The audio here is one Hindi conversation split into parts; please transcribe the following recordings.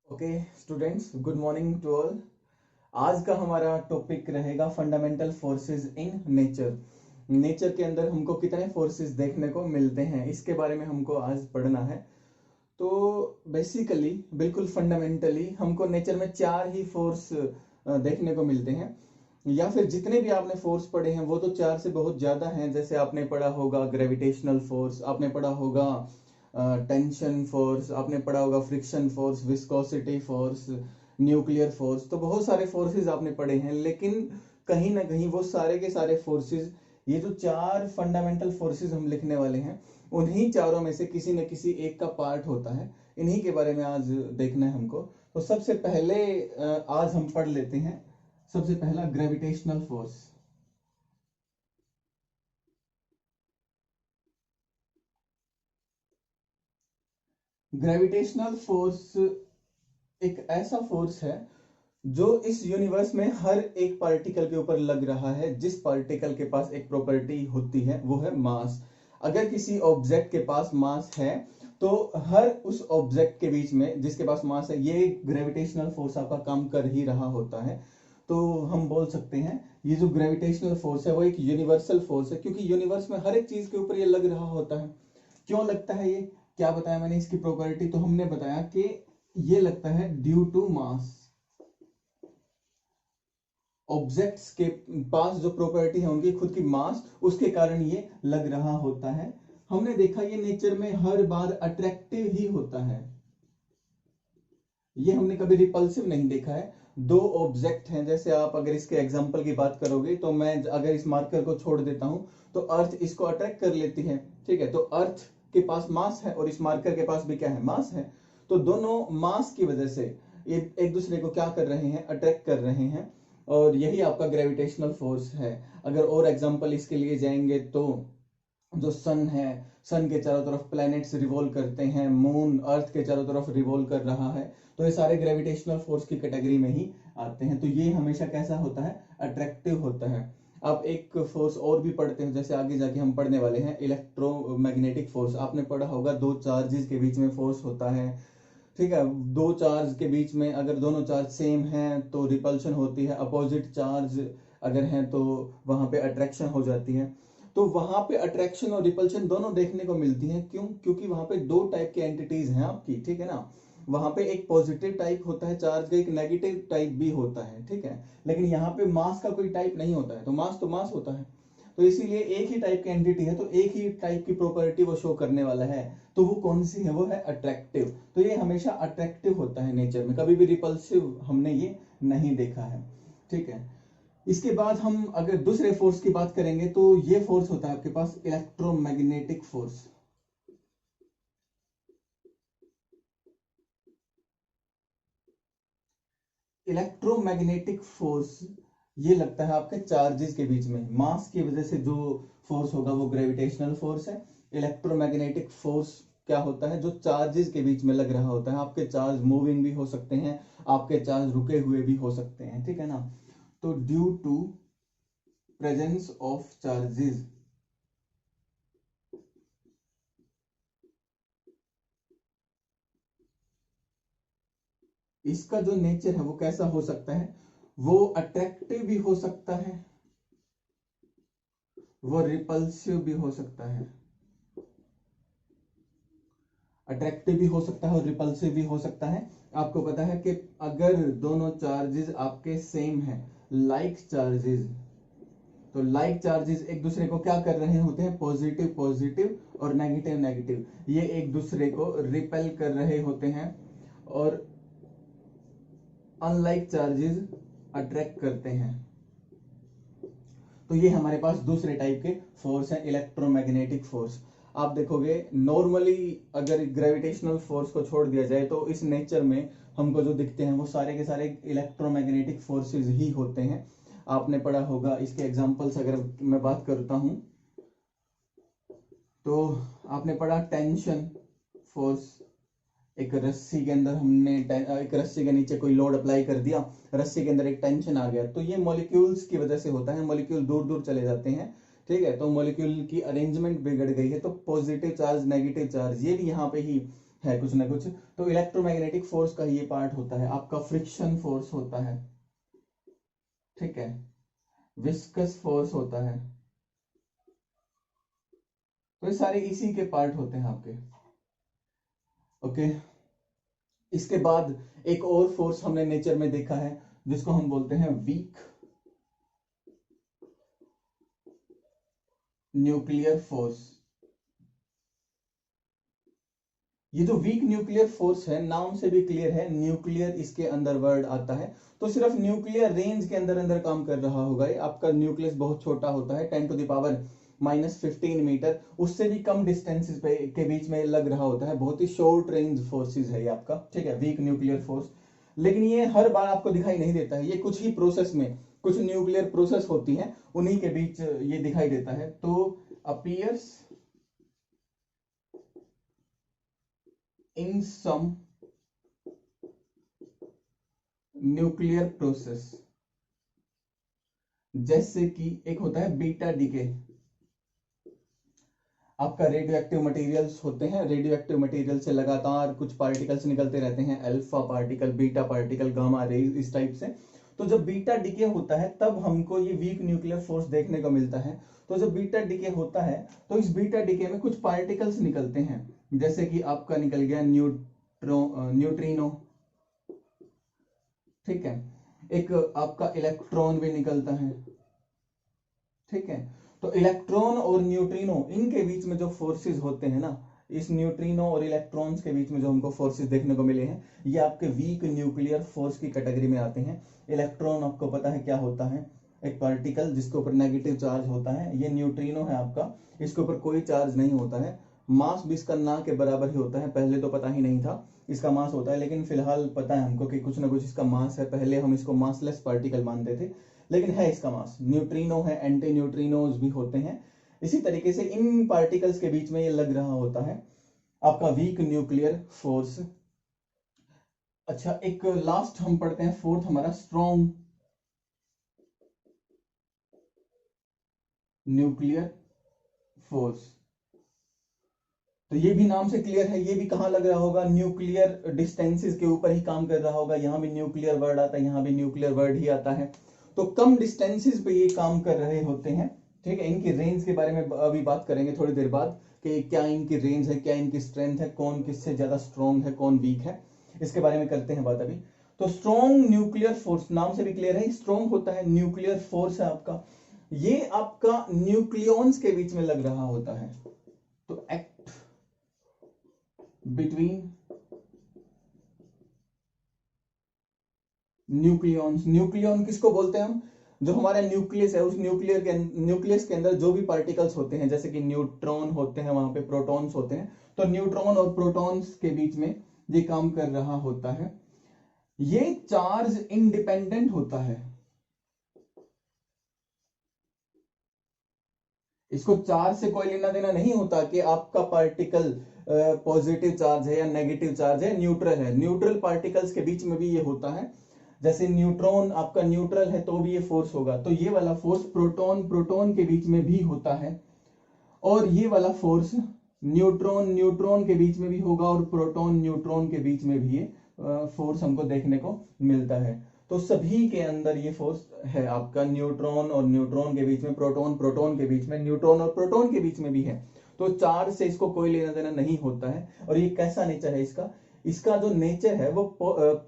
Okay students, good morning to all. आज का हमारा टॉपिक रहेगा fundamental forces in nature. Nature के अंदर हमको कितने फोर्सेस देखने को मिलते हैं, इसके बारे में हमको आज पढ़ना है। तो बेसिकली बिल्कुल फंडामेंटली हमको नेचर में चार ही फोर्स देखने को मिलते हैं, या फिर जितने भी आपने फोर्स पढ़े हैं वो तो चार से बहुत ज्यादा हैं। जैसे आपने पढ़ा होगा ग्रेविटेशनल फोर्स, आपने पढ़ा होगा टेंशन फोर्स, आपने पढ़ा होगा friction force, viscosity force, nuclear force. तो बहुत सारे फोर्सेस आपने पढ़े हैं, लेकिन कहीं ना कहीं वो सारे के सारे फोर्सेस, ये जो चार फंडामेंटल फोर्सेस हम लिखने वाले हैं, उन्हीं चारों में से किसी न किसी एक का पार्ट होता है। इन्हीं के बारे में आज देखना है हमको। तो सबसे पहले आज हम पढ़ लेते हैं सबसे पहला ग्रेविटेशनल फोर्स। ग्रेविटेशनल फोर्स एक ऐसा फोर्स है जो इस यूनिवर्स में हर एक पार्टिकल के ऊपर लग रहा है। जिस पार्टिकल के पास एक प्रॉपर्टी होती है वो है मास। अगर किसी ऑब्जेक्ट के पास मास है तो हर उस ऑब्जेक्ट के बीच में जिसके पास मास है, ये ग्रेविटेशनल फोर्स आपका काम कर ही रहा होता है। तो हम बोल सकते हैं ये जो ग्रेविटेशनल फोर्स है वो एक यूनिवर्सल फोर्स है, क्योंकि यूनिवर्स में हर एक चीज के ऊपर ये लग रहा होता है। क्यों लगता है ये, क्या बताया मैंने इसकी प्रॉपर्टी? तो हमने बताया कि ये लगता है ड्यू टू मास। ऑब्जेक्ट्स के पास जो प्रॉपर्टी है उनकी खुद की मास, उसके कारण ये लग रहा होता है। हमने देखा ये नेचर में हर बार अट्रैक्टिव ही होता है, ये हमने कभी रिपल्सिव नहीं देखा है। दो ऑब्जेक्ट हैं, जैसे आप अगर इसके एग्जांपल की बात करोगे तो मैं अगर इस मार्कर को छोड़ देता हूं तो अर्थ इसको अट्रैक्ट कर लेती है। ठीक है, तो अर्थ के पास मास है और इस मार्कर के पास भी क्या है, मास है। तो दोनों मास की वजह से ये एक दूसरे को क्या कर रहे हैं, अट्रैक्ट कर रहे हैं। और यही आपका ग्रेविटेशनल फोर्स है। अगर और एग्जांपल इसके लिए जाएंगे तो जो सन है, सन के चारों तरफ प्लैनेट्स रिवॉल्व करते हैं, मून अर्थ के चारों तरफ रिवॉल्व कर रहा है, तो ये सारे ग्रेविटेशनल फोर्स की कैटेगरी में ही आते हैं। तो ये हमेशा कैसा होता है, अट्रैक्टिव होता है। आप एक फोर्स और भी पढ़ते हैं, जैसे आगे जाके हम पढ़ने वाले हैं इलेक्ट्रोमैग्नेटिक फोर्स। आपने पढ़ा होगा दो चार्जेस के बीच में फोर्स होता है। ठीक है, दो चार्ज के बीच में अगर दोनों चार्ज सेम हैं तो रिपल्शन होती है, अपोजिट चार्ज अगर हैं तो वहां पे अट्रैक्शन हो जाती है। तो वहां पे अट्रैक्शन और रिपल्शन दोनों देखने को मिलती हैं। क्यों? क्योंकि वहां पे दो टाइप की एंटिटीज हैं आपकी। ठीक है ना, वहां पे एक पॉजिटिव टाइप होता है चार्ज का, एक नेगेटिव टाइप भी होता है। ठीक है, लेकिन यहाँ पे मास का कोई टाइप नहीं होता है, तो मास होता है। तो इसीलिए एक ही टाइप की एंटिटी है तो एक ही टाइप की प्रॉपर्टी वो शो करने वाला है। तो वो कौन सी है, वो है अट्रैक्टिव। तो ये हमेशा अट्रैक्टिव होता है नेचर में, कभी भी रिपल्सिव हमने ये नहीं देखा है। ठीक है, इसके बाद हम अगर दूसरे फोर्स की बात करेंगे तो ये फोर्स होता है आपके पास इलेक्ट्रोमैग्नेटिक फोर्स। इलेक्ट्रोमैग्नेटिक फोर्स ये लगता है आपके चार्जेस के बीच में, मास की वजह से जो फोर्स होगा वो ग्रेविटेशनल फोर्स है। इलेक्ट्रोमैग्नेटिक फोर्स क्या होता है, जो चार्जेस के बीच में लग रहा होता है। आपके चार्ज मूविंग भी हो सकते हैं, आपके चार्ज रुके हुए भी हो सकते हैं। ठीक है ना, तो due to presence of charges, इसका जो नेचर है वो कैसा हो सकता है, वो अट्रैक्टिव भी हो सकता है, वो रिपल्सिव भी हो सकता है। अट्रैक्टिव भी हो सकता है और रिपल्सिव भी हो सकता है। आपको पता है कि अगर दोनों चार्जेस आपके सेम हैं, लाइक चार्जेस, तो लाइक चार्जेस एक दूसरे को क्या कर रहे होते हैं, पॉजिटिव पॉजिटिव और नेगेटिव नेगेटिव, ये एक दूसरे को रिपेल कर रहे होते हैं। और अनलाइक चार्जेस अट्रैक्ट करते हैं। तो ये हमारे पास दूसरे टाइप के फोर्स हैं, इलेक्ट्रोमैग्नेटिक फोर्स। आप देखोगे नॉर्मली अगर ग्रेविटेशनल फोर्स को छोड़ दिया जाए तो इस नेचर में हमको जो दिखते हैं वो सारे के सारे इलेक्ट्रोमैग्नेटिक फोर्सेस ही होते हैं। आपने पढ़ा होगा, इसके एग्जांपल्स अगर मैं बात करता हूं तो आपने पढ़ा टेंशन फोर्स। एक रस्सी के अंदर हमने एक रस्सी के नीचे कोई लोड अप्लाई कर दिया, रस्सी के अंदर एक टेंशन आ गया, तो ये मॉलिक्यूल्स की वजह से होता है। मॉलिक्यूल दूर दूर चले जाते हैं। ठीक है, तो मॉलिक्यूल की अरेंजमेंट बिगड़ गई है, तो पॉजिटिव चार्ज नेगेटिव चार्ज ये भी यहाँ पे ही है कुछ ना कुछ। तो इलेक्ट्रोमैग्नेटिक फोर्स का ये पार्ट होता है, आपका फ्रिक्शन फोर्स होता है, ठीक है, विस्कस फोर्स होता है, तो ये सारे इसी के पार्ट होते हैं आपके। ओके, इसके बाद एक और फोर्स हमने नेचर में देखा है जिसको हम बोलते हैं वीक न्यूक्लियर फोर्स। ये जो वीक न्यूक्लियर फोर्स है, नाम से भी क्लियर है, न्यूक्लियर इसके अंदर वर्ड आता है, तो सिर्फ न्यूक्लियर रेंज के अंदर अंदर काम कर रहा होगा। ये आपका न्यूक्लियस बहुत छोटा होता है, 10⁻⁻15 मीटर, उससे भी कम डिस्टेंसेस पे के बीच में लग रहा होता है, बहुत ही शॉर्ट रेंज फोर्सेस है ये आपका, ठीक है, वीक न्यूक्लियर फोर्स। लेकिन ये हर बार आपको दिखाई नहीं देता है, ये कुछ ही प्रोसेस में, कुछ न्यूक्लियर प्रोसेस होती है उन्हीं के बीच ये दिखाई देता है। तो appears in some nuclear process, जैसे कि एक होता है बीटा डीके, आपका रेडियो एक्टिव मटेरियल्स होते हैं, रेडियो एक्टिव मटेरियल से लगातार कुछ पार्टिकल्स निकलते रहते हैं, alpha particle, beta particle, gamma rays, इस टाइप से। तो जब बीटा डीके होता है तब हमको ये वीक न्यूक्लियर फोर्स देखने को मिलता है। तो जब बीटा डीके होता है तो इस बीटा डीके में कुछ पार्टिकल्स निकलते हैं, जैसे कि आपका निकल गया न्यूट्रिनो, ठीक है, एक आपका इलेक्ट्रॉन भी निकलता है, ठीक है। तो इलेक्ट्रॉन और न्यूट्रिनो इनके बीच में जो फोर्सेस होते हैं ना, इस न्यूट्रिनो और इलेक्ट्रॉन्स के बीच में जो हमको फोर्सेस देखने को मिले हैं, ये आपके वीक न्यूक्लियर फोर्स की कैटेगरी में आते हैं। इलेक्ट्रॉन आपको पता है क्या होता है, एक पार्टिकल जिसके ऊपर नेगेटिव चार्ज होता है। ये न्यूट्रिनो है आपका, इसके ऊपर कोई चार्ज नहीं होता है, मास भी इसका ना के बराबर ही होता है। पहले तो पता ही नहीं था इसका मास होता है, लेकिन फिलहाल पता है हमको कि कुछ ना कुछ इसका मास है। पहले हम इसको मासलेस पार्टिकल मानते थे, लेकिन है इसका मास। न्यूट्रिनो है, एंटी न्यूट्रिनोज भी होते हैं। इसी तरीके से इन पार्टिकल्स के बीच में ये लग रहा होता है आपका वीक न्यूक्लियर फोर्स। अच्छा, एक लास्ट हम पढ़ते हैं, फोर्थ हमारा स्ट्रॉन्ग न्यूक्लियर फोर्स। तो ये भी नाम से क्लियर है, ये भी कहां लग रहा होगा, न्यूक्लियर डिस्टेंसेस के ऊपर ही काम कर रहा होगा। यहां भी न्यूक्लियर वर्ड आता है, यहां भी न्यूक्लियर वर्ड ही आता है। तो कम डिस्टेंसेस पे ये काम कर रहे होते हैं, ठीक है। इनकी रेंज के बारे में अभी बात करेंगे थोड़ी देर बाद कि क्या इनकी रेंज है, क्या इनकी स्ट्रेंथ है, कौन किससे ज्यादा स्ट्रॉन्ग है, कौन वीक है, इसके बारे में करते हैं बात अभी। तो स्ट्रॉन्ग न्यूक्लियर फोर्स, नाम से भी क्लियर है, स्ट्रॉन्ग होता है, न्यूक्लियर फोर्स है आपका, ये आपका न्यूक्लियॉन्स के बीच में लग रहा होता है। तो एक्ट बिटवीन न्यूक्लियॉन्स। न्यूक्लियॉन किसको बोलते हैं हम, जो हमारा न्यूक्लियस है, उस न्यूक्लियस के अंदर जो भी पार्टिकल्स होते हैं, जैसे कि न्यूट्रॉन होते हैं, वहां पे प्रोटॉन्स होते हैं, तो न्यूट्रॉन और प्रोटॉन्स के बीच में ये काम कर रहा होता है। ये चार्ज इंडिपेंडेंट होता है, इसको चार्ज से कोई लेना देना नहीं होता कि आपका पार्टिकल पॉजिटिव चार्ज है या नेगेटिव चार्ज है, न्यूट्रल है। न्यूट्रल पार्टिकल्स के बीच में भी ये होता है। जैसे न्यूट्रॉन आपका न्यूट्रल है तो भी ये फोर्स होगा, तो ये वाला फोर्स प्रोटॉन प्रोटॉन के बीच में भी होता है, और ये वाला फोर्स न्यूट्रॉन न्यूट्रॉन के बीच में भी होगा, और प्रोटॉन न्यूट्रॉन के बीच में भी ये फोर्स हमको देखने को मिलता है। तो सभी के अंदर ये फोर्स है आपका, न्यूट्रॉन और न्यूट्रॉन के बीच में, प्रोटॉन प्रोटॉन के बीच में, न्यूट्रॉन और प्रोटॉन के बीच में भी है। तो चार्ज से इसको कोई लेना देना नहीं होता है। और ये कैसा नेचर है इसका, इसका जो नेचर है वो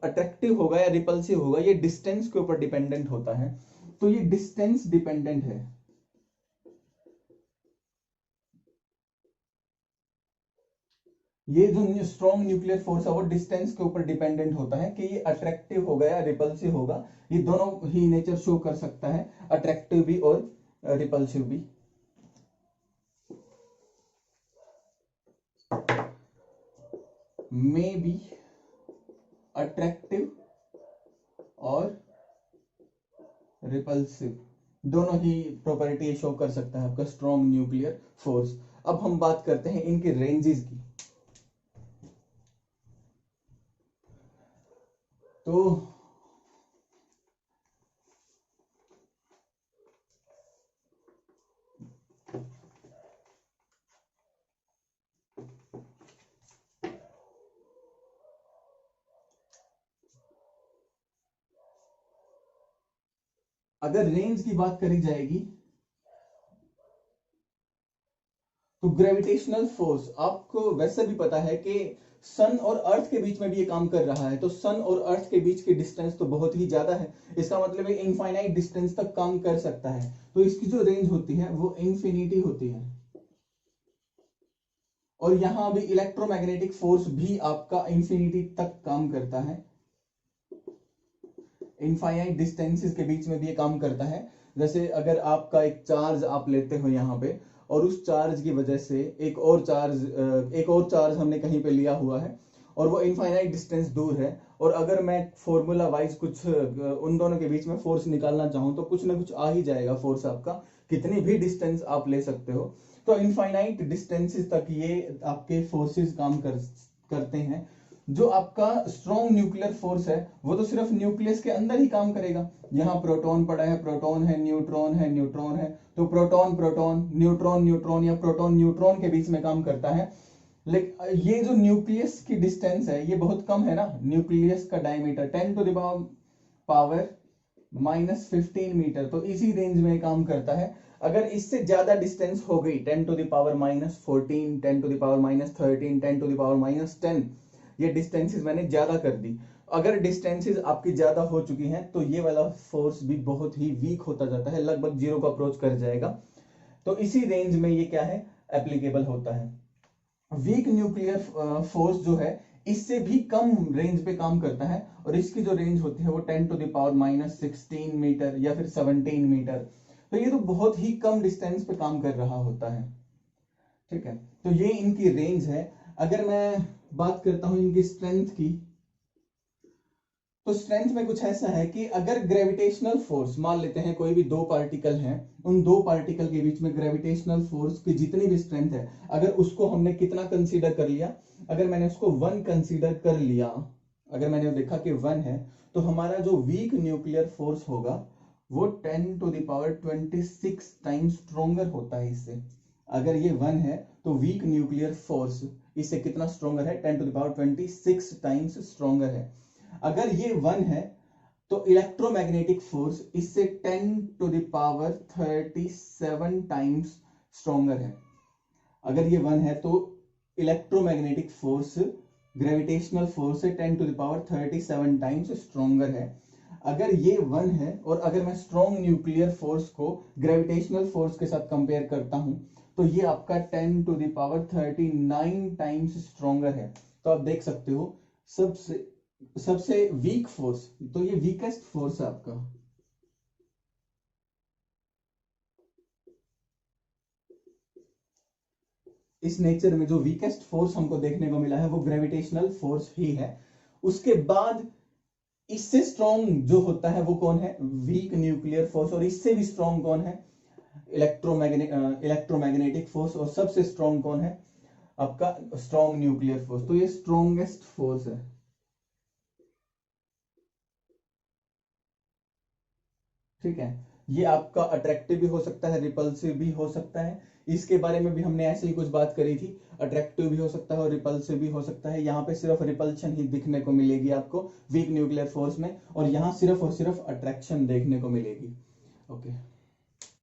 अट्रैक्टिव होगा या रिपल्सिव होगा, ये डिस्टेंस के ऊपर डिपेंडेंट होता है। तो ये डिस्टेंस डिपेंडेंट है। ये जो स्ट्रॉन्ग न्यूक्लियर फोर्स है वो डिस्टेंस के ऊपर डिपेंडेंट होता है कि ये अट्रैक्टिव होगा या रिपल्सिव होगा। ये दोनों ही नेचर शो कर सकता है, अट्रैक्टिव भी और रिपल्सिव भी। मे बी अट्रैक्टिव और रिपल्सिव, दोनों ही प्रॉपर्टी शो कर सकता है आपका स्ट्रॉन्ग न्यूक्लियर फोर्स। अब हम बात करते हैं इनकी रेंजेस की। तो अगर रेंज की बात करी जाएगी तो ग्रेविटेशनल फोर्स आपको वैसे भी पता है कि सन और अर्थ के बीच में भी ये काम कर रहा है, तो सन और अर्थ के बीच की डिस्टेंस तो बहुत ही ज्यादा है, इसका मतलब है इनफाइनाइट डिस्टेंस तक काम कर सकता है, तो इसकी जो रेंज होती है वो इंफिनिटी होती है। और यहां भी इलेक्ट्रोमैग्नेटिक फोर्स भी आपका इंफिनिटी तक काम करता है, इनफाइनाइट डिस्टेंसेस के बीच में भी ये काम करता है। जैसे अगर आपका एक चार्ज आप लेते हो यहाँ पे, और उस चार्ज की वजह से एक और चार्ज हमने कहीं पे लिया हुआ है और वो इनफाइनाइट डिस्टेंस दूर है, और अगर मैं फॉर्मूला वाइज कुछ उन दोनों के बीच में फोर्स निकालना चाहूं तो कुछ ना कुछ आ ही जाएगा फोर्स आपका, कितनी भी डिस्टेंस आप ले सकते हो। तो इनफाइनाइट डिस्टेंसेस तक ये आपके फोर्सेस काम करते हैं। जो आपका स्ट्रॉन्ग न्यूक्लियर फोर्स है वो तो सिर्फ न्यूक्लियस के अंदर ही काम करेगा, यहाँ प्रोटॉन पड़ा है, प्रोटॉन है, न्यूट्रॉन है, न्यूट्रॉन है, तो प्रोटॉन प्रोटॉन, न्यूट्रॉन न्यूट्रॉन या प्रोटॉन न्यूट्रॉन के बीच में काम करता है। लेकिन ये जो न्यूक्लियस की डिस्टेंस है ये बहुत कम है ना, न्यूक्लियस का diameter 10 to the power -15 metre, तो इसी रेंज में काम करता है। अगर इससे ज्यादा डिस्टेंस हो गई 10 to the power -14, 10 to the power -13, 10 to the power -10, ये डिस्टेंसेस मैंने ज्यादा कर दी, अगर डिस्टेंसेस आपकी ज्यादा हो चुकी हैं तो ये वाला फोर्स भी बहुत ही वीक होता जाता है, लगभग जीरो को अप्रोच कर जाएगा। तो इसी रेंज में ये क्या है, एप्लीकेबल होता है। वीक न्यूक्लियर फोर्स जो है इससे भी कम रेंज पे काम करता है, और इसकी जो रेंज होती है वो 10 टू द पावर -16 मीटर या फिर 17 मीटर, तो ये तो बहुत ही कम डिस्टेंस पे काम कर रहा होता है। ठीक है, तो ये इनकी रेंज है। अगर मैं बात करता हूं इनकी स्ट्रेंथ की, तो स्ट्रेंथ में कुछ ऐसा है कि अगर ग्रेविटेशनल फोर्स मान लेते हैं कोई भी दो पार्टिकल हैं, उन दो पार्टिकल के बीच में ग्रेविटेशनल फोर्स की जितनी भी स्ट्रेंथ है, अगर उसको हमने कितना कंसीडर कर लिया, अगर मैंने उसको 1 कंसीडर कर लिया, अगर मैंने देखा कि 1 है, तो हमारा जो वीक न्यूक्लियर फोर्स होगा वो 10 to the power 26 times stronger होता है इससे। अगर ये 1 है तो वीक न्यूक्लियर फोर्स इससे कितना स्ट्रोंगर है, 10 to the power 26 times stronger है। अगर ये 1 है तो इलेक्ट्रोमैग्नेटिक फोर्स इससे 10 to the power 37 times stronger है। अगर ये 1 है तो इलेक्ट्रोमैग्नेटिक फोर्स ग्रेविटेशनल फोर्स से 10 to the power 37 times stronger है। अगर ये 1 है और अगर मैं स्ट्रॉन्ग न्यूक्लियर फोर्स को ग्रेविटेशनल फोर्स के साथ कंपेयर करता हूं तो ये आपका 10 to the power 39 times stronger है। तो आप देख सकते हो सबसे वीक फोर्स, तो ये वीकेस्ट फोर्स है आपका। इस नेचर में जो वीकेस्ट फोर्स हमको देखने को मिला है वो ग्रेविटेशनल फोर्स ही है। उसके बाद इससे स्ट्रॉन्ग जो होता है वो कौन है, वीक न्यूक्लियर फोर्स, और इससे भी स्ट्रॉन्ग कौन है, इलेक्ट्रोमैग्नेटिक फोर्स, और सबसे स्ट्रॉन्ग कौन है, आपका स्ट्रॉन्ग न्यूक्लियर फोर्स। तो ये स्ट्रॉन्गेस्ट फोर्स है। ठीक है, ये आपका अट्रैक्टिव भी हो सकता है, रिपल्सिव भी हो सकता है, इसके बारे में भी हमने ऐसे ही कुछ बात करी थी। अट्रैक्टिव भी हो सकता है और रिपल्सिव भी हो सकता है। यहाँ पे सिर्फ रिपल्शन ही दिखने को मिलेगी आपको वीक न्यूक्लियर फोर्स में, और यहाँ सिर्फ और सिर्फ अट्रैक्शन देखने को मिलेगी। ओके।